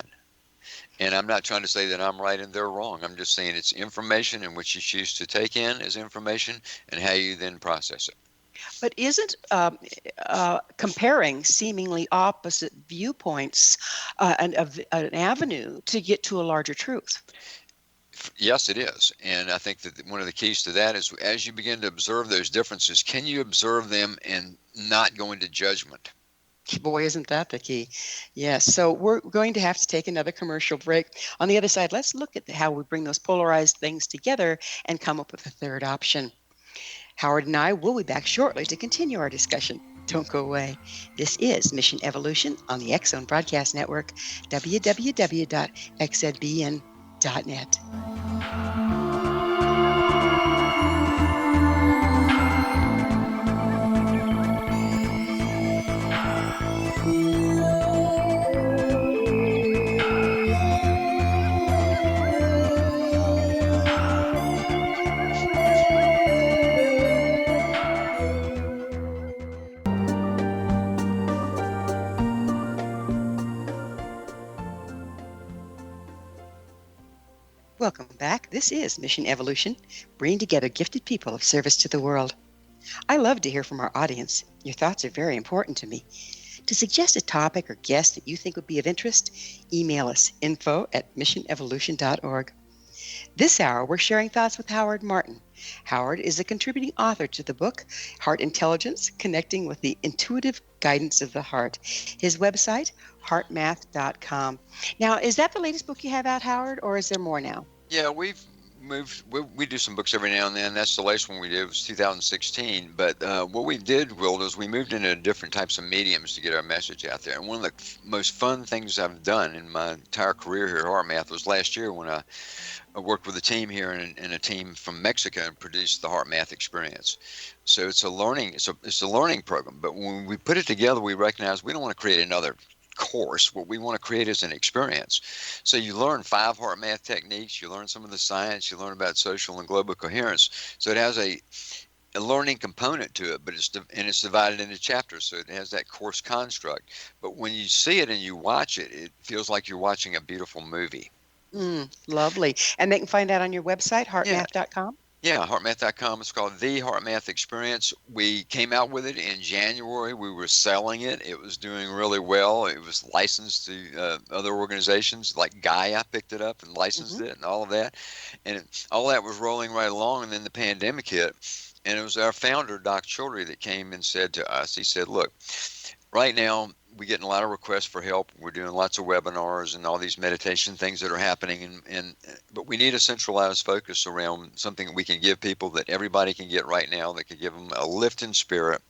And I'm not trying to say that I'm right and they're wrong. I'm just saying it's information in which you choose to take in as information and how you then process it.
But isn't comparing seemingly opposite viewpoints an avenue to get to a larger truth?
Yes, it is. And I think that one of the keys to that is as you begin to observe those differences, can you observe them and not go into judgment?
Boy, isn't that the key? Yes. So we're going to have to take another commercial break. On the other side, let's look at how we bring those polarized things together and come up with a third option. Howard and I will be back shortly to continue our discussion. Don't go away. This is Mission Evolution on the X Zone Broadcast Network, www.xzbn.net. Welcome back. This is Mission Evolution, bringing together gifted people of service to the world. I love to hear from our audience. Your thoughts are very important to me. To suggest a topic or guest that you think would be of interest, email us info@missionevolution.org. This hour, we're sharing thoughts with Howard Martin. Howard is a contributing author to the book, Heart Intelligence, Connecting with the Intuitive Guidance of the Heart. His website, heartmath.com. Now, is that the latest book you have out, Howard, or is there more now?
Yeah, we've moved. We do some books every now and then. That's the latest one we did. It was 2016. But what we did, Will, is we moved into different types of mediums to get our message out there. And one of the most fun things I've done in my entire career here at HeartMath was last year when I worked with a team here and a team from Mexico and produced the HeartMath experience. So it's a learning program. But when we put it together, we recognize we don't want to create another course. What we want to create is an experience. So you learn 5 heart math techniques, you learn some of the science, you learn about social and global coherence. So it has a learning component to it, but it's divided into chapters, so it has that course construct. But when you see it and you watch it, it feels like you're watching a beautiful movie.
Lovely. And they can find that on your website, heartmath.com?
Yeah, heartmath.com. It's called The HeartMath Experience. We came out with it in January. We were selling it. It was doing really well. It was licensed to other organizations like Gaia picked it up and licensed it and all of that. And all that was rolling right along. And then the pandemic hit. And it was our founder, Doc Childry, that came and said to us, he said, look, right now, we're getting a lot of requests for help. We're doing lots of webinars and all these meditation things that are happening, but we need a centralized focus around something that we can give people that everybody can get right now, that can give them a lift in spirit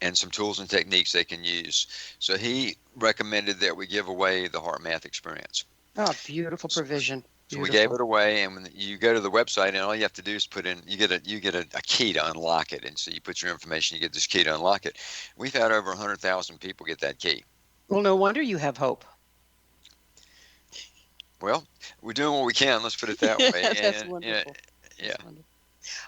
and some tools and techniques they can use. So he recommended that we give away the Heart Math experience.
Oh, beautiful provision.
So we gave it away, and when you go to the website, and all you have to do is put in, you get a key to unlock it, and so you put your information, you get this key to unlock it. We've had over 100,000 people get that key.
Well, no wonder you have hope.
Well, we're doing what we can. Let's put it that way.
That's wonderful.
Yeah.
That's wonderful.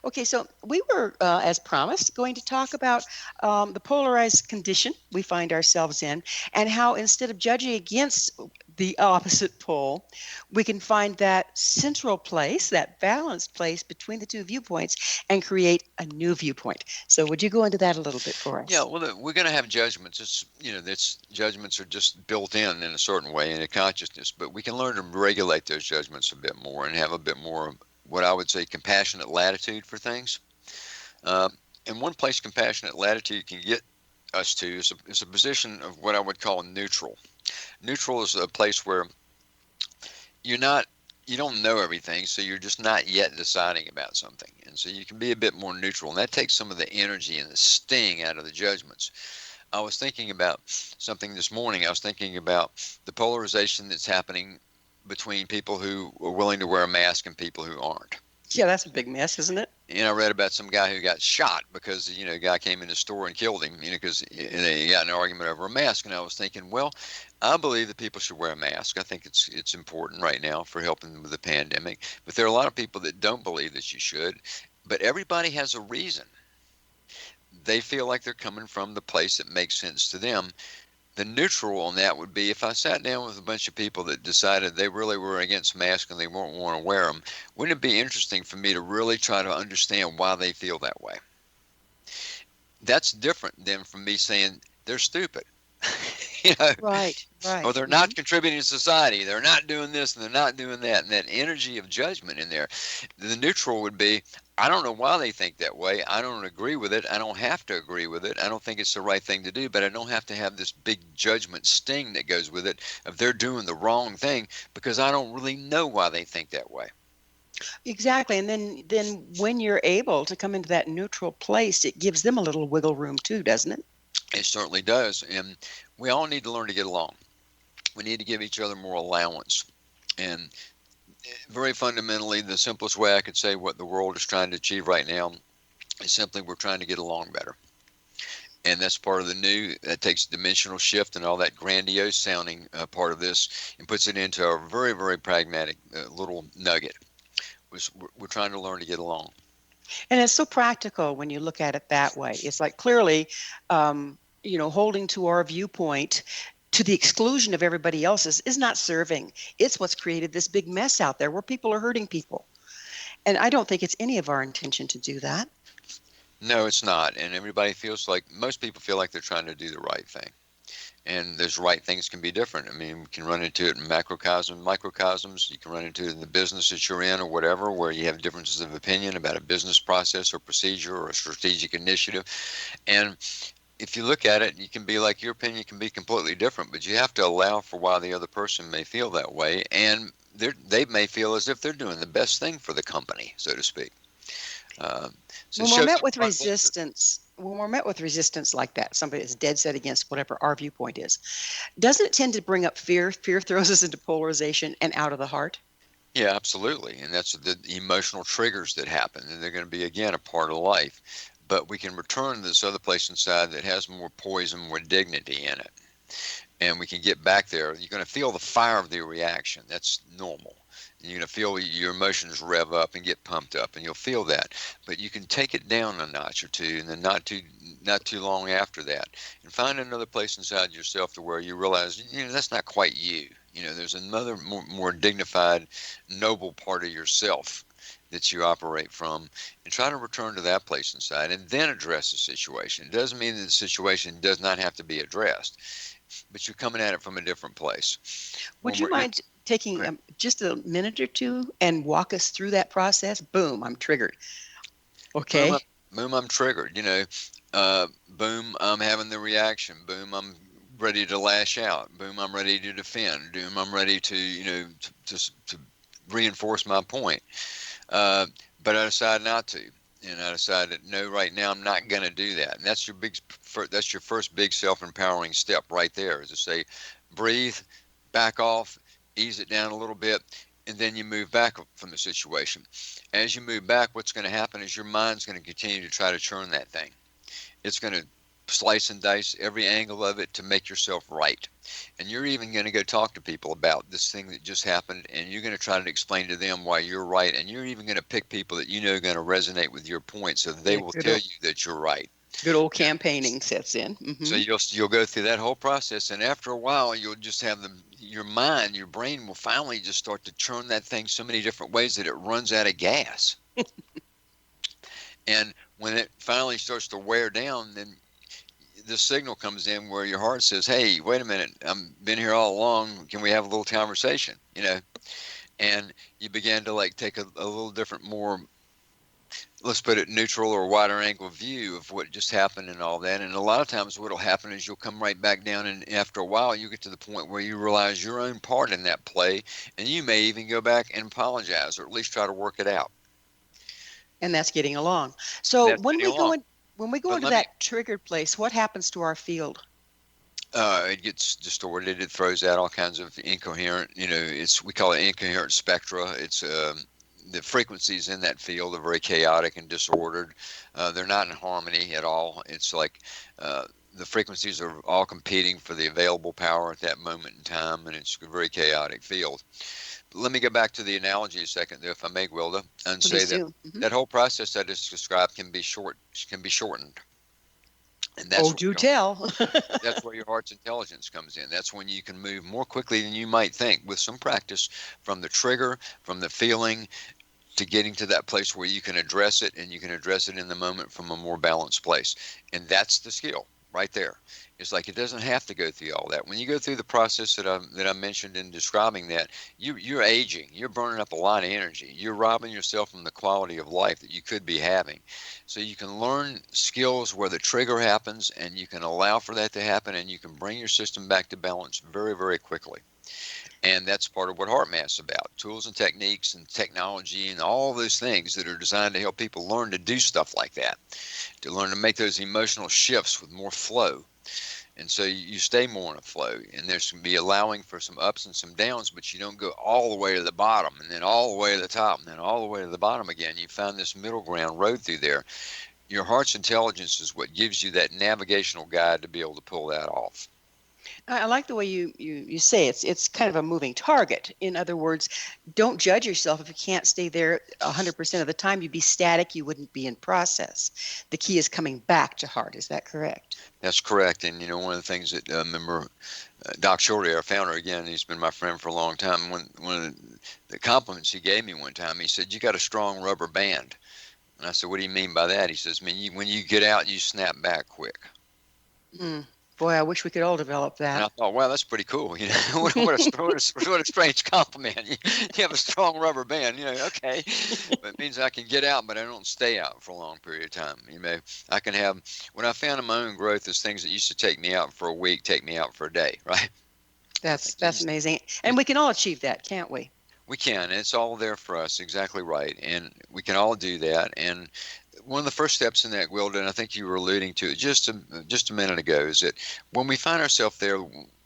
Okay, so we were, as promised, going to talk about the polarized condition we find ourselves in, and how instead of judging against the opposite pole, we can find that central place, that balanced place between the two viewpoints, and create a new viewpoint. So would you go into that a little bit for us?
Yeah, well, we're going to have judgments. Judgments are just built in a certain way in a consciousness, but we can learn to regulate those judgments a bit more and have a bit more, what I would say, compassionate latitude for things. And one place compassionate latitude can get us to is a position of what I would call neutral. Neutral is a place where you don't know everything, so you're just not yet deciding about something. And so you can be a bit more neutral, and that takes some of the energy and the sting out of the judgments. I was thinking about something this morning. I was thinking about the polarization that's happening between people who are willing to wear a mask and people who aren't.
Yeah, that's a big mess, isn't it?
I read about some guy who got shot because, a guy came in the store and killed him, because they got in an argument over a mask. And I was thinking, well, I believe that people should wear a mask. I think it's important right now for helping with the pandemic. But there are a lot of people that don't believe that you should. But everybody has a reason. They feel like they're coming from the place that makes sense to them. The neutral on that would be if I sat down with a bunch of people that decided they really were against masks and they won't want to wear them, wouldn't it be interesting for me to really try to understand why they feel that way? That's different than from me saying they're stupid.
Right.
Or they're not contributing to society. They're not doing this and they're not doing that. And that energy of judgment in there. The neutral would be, I don't know why they think that way. I don't agree with it. I don't have to agree with it. I don't think it's the right thing to do, but I don't have to have this big judgment sting that goes with it of they're doing the wrong thing because I don't really know why they think that way.
Exactly. And then when you're able to come into that neutral place, it gives them a little wiggle room too, doesn't it?
It certainly does. And we all need to learn to get along. We need to give each other more allowance. And very fundamentally, the simplest way I could say what the world is trying to achieve right now is simply we're trying to get along better. And that's part of the new, that takes dimensional shift and all that grandiose sounding part of this and puts it into a very, very pragmatic little nugget. We're trying to learn to get along.
And it's so practical when you look at it that way. It's like clearly, holding to our viewpoint to the exclusion of everybody else's is not serving. It's what's created this big mess out there where people are hurting people. And I don't think it's any of our intention to do that.
No, it's not. And everybody feels like, most people feel like they're trying to do the right thing. And those right things can be different. I mean, you can run into it in macrocosm, microcosms. You can run into it in the business that you're in or whatever, where you have differences of opinion about a business process or procedure or a strategic initiative. And if you look at it, you can be like, your opinion can be completely different, but you have to allow for why the other person may feel that way. And they may feel as if they're doing the best thing for the company, so to speak. So it
When we're
shows
met
up
with
front and center.
resistance, when we're met with resistance like that, somebody that's dead set against whatever our viewpoint is, doesn't it tend to bring up fear? Fear throws us into polarization and out of the heart.
Yeah, absolutely. And that's the emotional triggers that happen. And they're going to be, again, a part of life. But we can return to this other place inside that has more poise and more dignity in it. And we can get back there. You're going to feel the fire of the reaction. That's normal. And you're going to feel your emotions rev up and get pumped up, and you'll feel that. But you can take it down a notch or two, and then not too long after that, and find another place inside yourself to where you realize, that's not quite you. There's another more dignified, noble part of yourself that you operate from, and try to return to that place inside and then address the situation. It doesn't mean that the situation does not have to be addressed, but you're coming at it from a different place.
Would you mind taking just a minute or two and walk us through that process? Boom, I'm triggered. Okay.
Boom, I'm triggered. Boom, I'm having the reaction. Boom, I'm ready to lash out. Boom, I'm ready to defend. Boom, I'm ready to to reinforce my point. But I decide not to, and I decide that no, right now I'm not going to do that. And that's your first big self-empowering step right there, is to say, breathe, back off, ease it down a little bit, and then you move back from the situation. As you move back, what's going to happen is your mind's going to continue to try to churn that thing. It's going to slice and dice every angle of it to make yourself right. And you're even going to go talk to people about this thing that just happened, and you're going to try to explain to them why you're right, and you're even going to pick people that are going to resonate with your point, so they will tell you that you're right.
Good old campaigning sets in. Mm-hmm.
So you'll go through that whole process, and after a while, you'll just have your brain will finally just start to churn that thing so many different ways that it runs out of gas. And when it finally starts to wear down, then the signal comes in where your heart says, "Hey, wait a minute, I've been here all along. Can we have a little conversation?" And you begin to take a little different, more, let's put it, neutral or wider angle view of what just happened and all that. And a lot of times what'll happen is you'll come right back down, and after a while you get to the point where you realize your own part in that play, and you may even go back and apologize, or at least try to work it out.
And that's getting along. So when we go into that triggered place, what happens to our field?
It gets distorted. It throws out all kinds of incoherent, we call it incoherent spectra. It's the frequencies in that field are very chaotic and disordered. They're not in harmony at all. It's like the frequencies are all competing for the available power at that moment in time, and it's a very chaotic field. But let me go back to the analogy a second there, if I may, Gwilda, and say that that whole process I just described can be shortened. And that's
tell.
That's where your heart's intelligence comes in. That's when you can move more quickly than you might think, with some practice, from the trigger, from the feeling, to getting to that place where you can address it, and you can address it in the moment from a more balanced place. And that's the skill right there. It's like, it doesn't have to go through all that. When you go through the process that I mentioned in describing that, you're aging. You're burning up a lot of energy. You're robbing yourself from the quality of life that you could be having. So you can learn skills where the trigger happens, and you can allow for that to happen, and you can bring your system back to balance very, very quickly. And that's part of what HeartMath's about: tools and techniques and technology and all those things that are designed to help people learn to do stuff like that, to learn to make those emotional shifts with more flow. And so you stay more in a flow, and there's going to be allowing for some ups and some downs, but you don't go all the way to the bottom and then all the way to the top and then all the way to the bottom again. You find this middle ground road through there. Your heart's intelligence is what gives you that navigational guide to be able to pull that off.
I like the way you say it's kind of a moving target. In other words, don't judge yourself if you can't stay there 100% of the time. You'd be static. You wouldn't be in process. The key is coming back to heart. Is that correct?
That's correct. And one of the things that remember Doc Shorty, our founder, again, he's been my friend for a long time. One of the compliments he gave me one time, he said, "You got a strong rubber band." And I said, "What do you mean by that?" He says, "I mean, when you get out, you snap back quick."
Mm. Boy, I wish we could all develop
And I
that.
thought, wow, that's pretty cool. What a strange compliment. You have a strong rubber band. Okay, but it means I can get out, but I don't stay out for a long period of time. I can have. What I found in my own growth is things that used to take me out for a week take me out for a day. Right?
That's amazing. And we can all achieve that, can't we?
We can. It's all there for us. Exactly right. And we can all do that. And one of the first steps in that, Gwilda, and I think you were alluding to it just a minute ago, is that when we find ourselves there,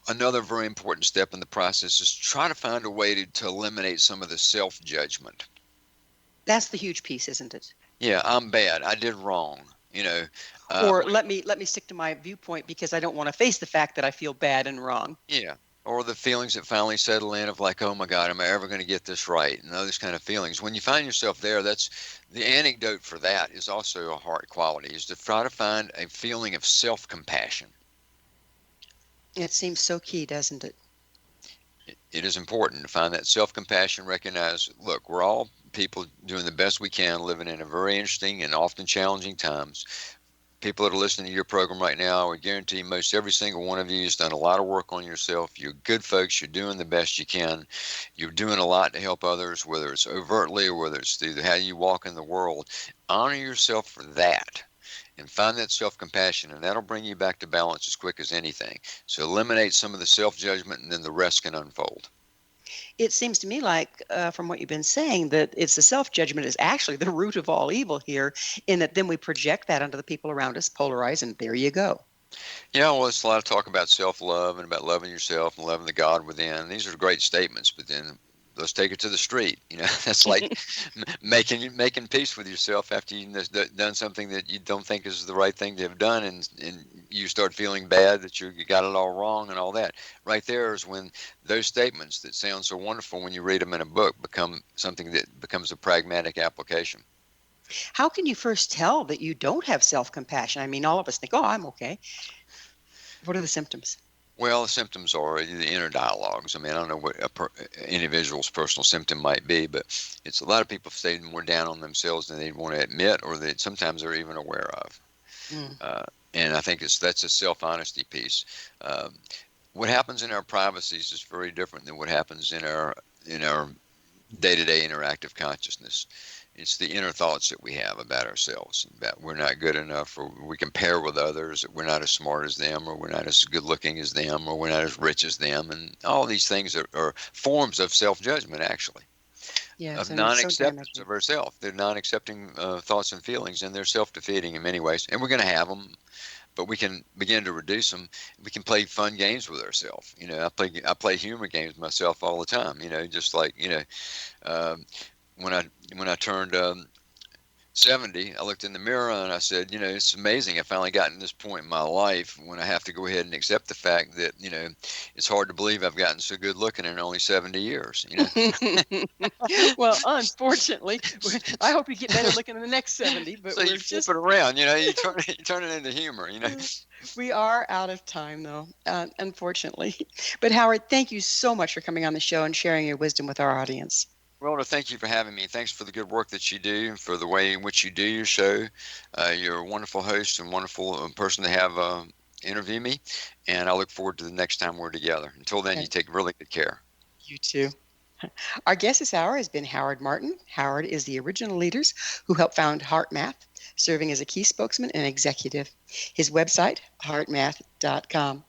another very important step in the process is try to find a way to eliminate some of the self-judgment.
That's the huge piece, isn't it?
Yeah, I'm bad. I did wrong.
Or let me stick to my viewpoint because I don't want to face the fact that I feel bad and wrong.
Yeah. Or the feelings that finally settle in of like, oh my God, am I ever going to get this right? And those kind of feelings. When you find yourself there, that's the antidote for that is also a heart quality, is to try to find a feeling of self-compassion.
It seems so key, doesn't it?
It is important to find that self-compassion, recognize, look, we're all people doing the best we can, living in a very interesting and often challenging times. People that are listening to your program right now, I guarantee most every single one of you has done a lot of work on yourself. You're good folks. You're doing the best you can. You're doing a lot to help others, whether it's overtly or whether it's through how you walk in the world. Honor yourself for that and find that self-compassion, and that'll bring you back to balance as quick as anything. So eliminate some of the self-judgment, and then the rest can unfold.
It seems to me like, from what you've been saying, that it's the self-judgment is actually the root of all evil here, in that then we project that onto the people around us, polarize, and there you go.
Yeah, well, it's a lot of talk about self-love and about loving yourself and loving the God within. These are great statements, but then let's take it to the street. That's like making peace with yourself after you've done something that you don't think is the right thing to have done, and you start feeling bad that you got it all wrong and all that. Right there is when those statements that sound so wonderful when you read them in a book become something that becomes a pragmatic application.
How can you first tell that you don't have self-compassion? I mean, all of us think, oh, I'm okay. What are the symptoms?
Well, the symptoms are the inner dialogues. I mean, I don't know what individual's personal symptom might be, but it's a lot of people stay more down on themselves than they want to admit, or that sometimes they're even aware of.
Mm.
And I think that's a self-honesty piece. What happens in our privacies is very different than what happens in our day-to-day interactive consciousness. It's the inner thoughts that we have about ourselves, that we're not good enough, or we compare with others, that we're not as smart as them, or we're not as good looking as them, or we're not as rich as them. And all these things are forms of self-judgment, actually,
Yes,
of
and it's so
non-acceptance
damaging.
of ourselves. They're non-accepting thoughts and feelings, and they're self-defeating in many ways. And we're going to have them, but we can begin to reduce them. We can play fun games with ourselves. I play humor games with myself all the time. Just like when I turned 70, I looked in the mirror and I said, it's amazing. I finally gotten to this point in my life when I have to go ahead and accept the fact that, it's hard to believe I've gotten so good looking in only 70 years.
Well, unfortunately, I hope you get better looking in the next 70, but
So you flip it around, you turn it into humor.
We are out of time, though, unfortunately. But Howard, thank you so much for coming on the show and sharing your wisdom with our audience.
Well, thank you for having me. Thanks for the good work that you do, for the way in which you do your show. You're a wonderful host and wonderful person to have interview me, and I look forward to the next time we're together. Until then,
Okay.
you take really good care.
You too. Our guest this hour has been Howard Martin. Howard is the original leaders who helped found HeartMath, serving as a key spokesman and executive. His website, heartmath.com.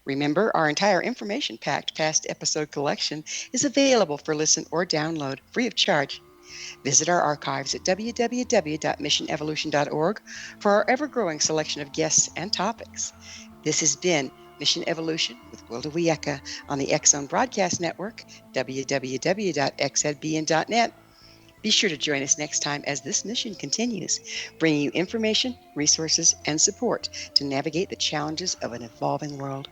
Remember, our entire information-packed past episode collection is available for listen or download free of charge. Visit our archives at www.missionevolution.org for our ever-growing selection of guests and topics. This has been Mission Evolution with Gwilda Wiyaka on the X-Zone Broadcast Network, www.xzbn.net. Be sure to join us next time as this mission continues, bringing you information, resources, and support to navigate the challenges of an evolving world.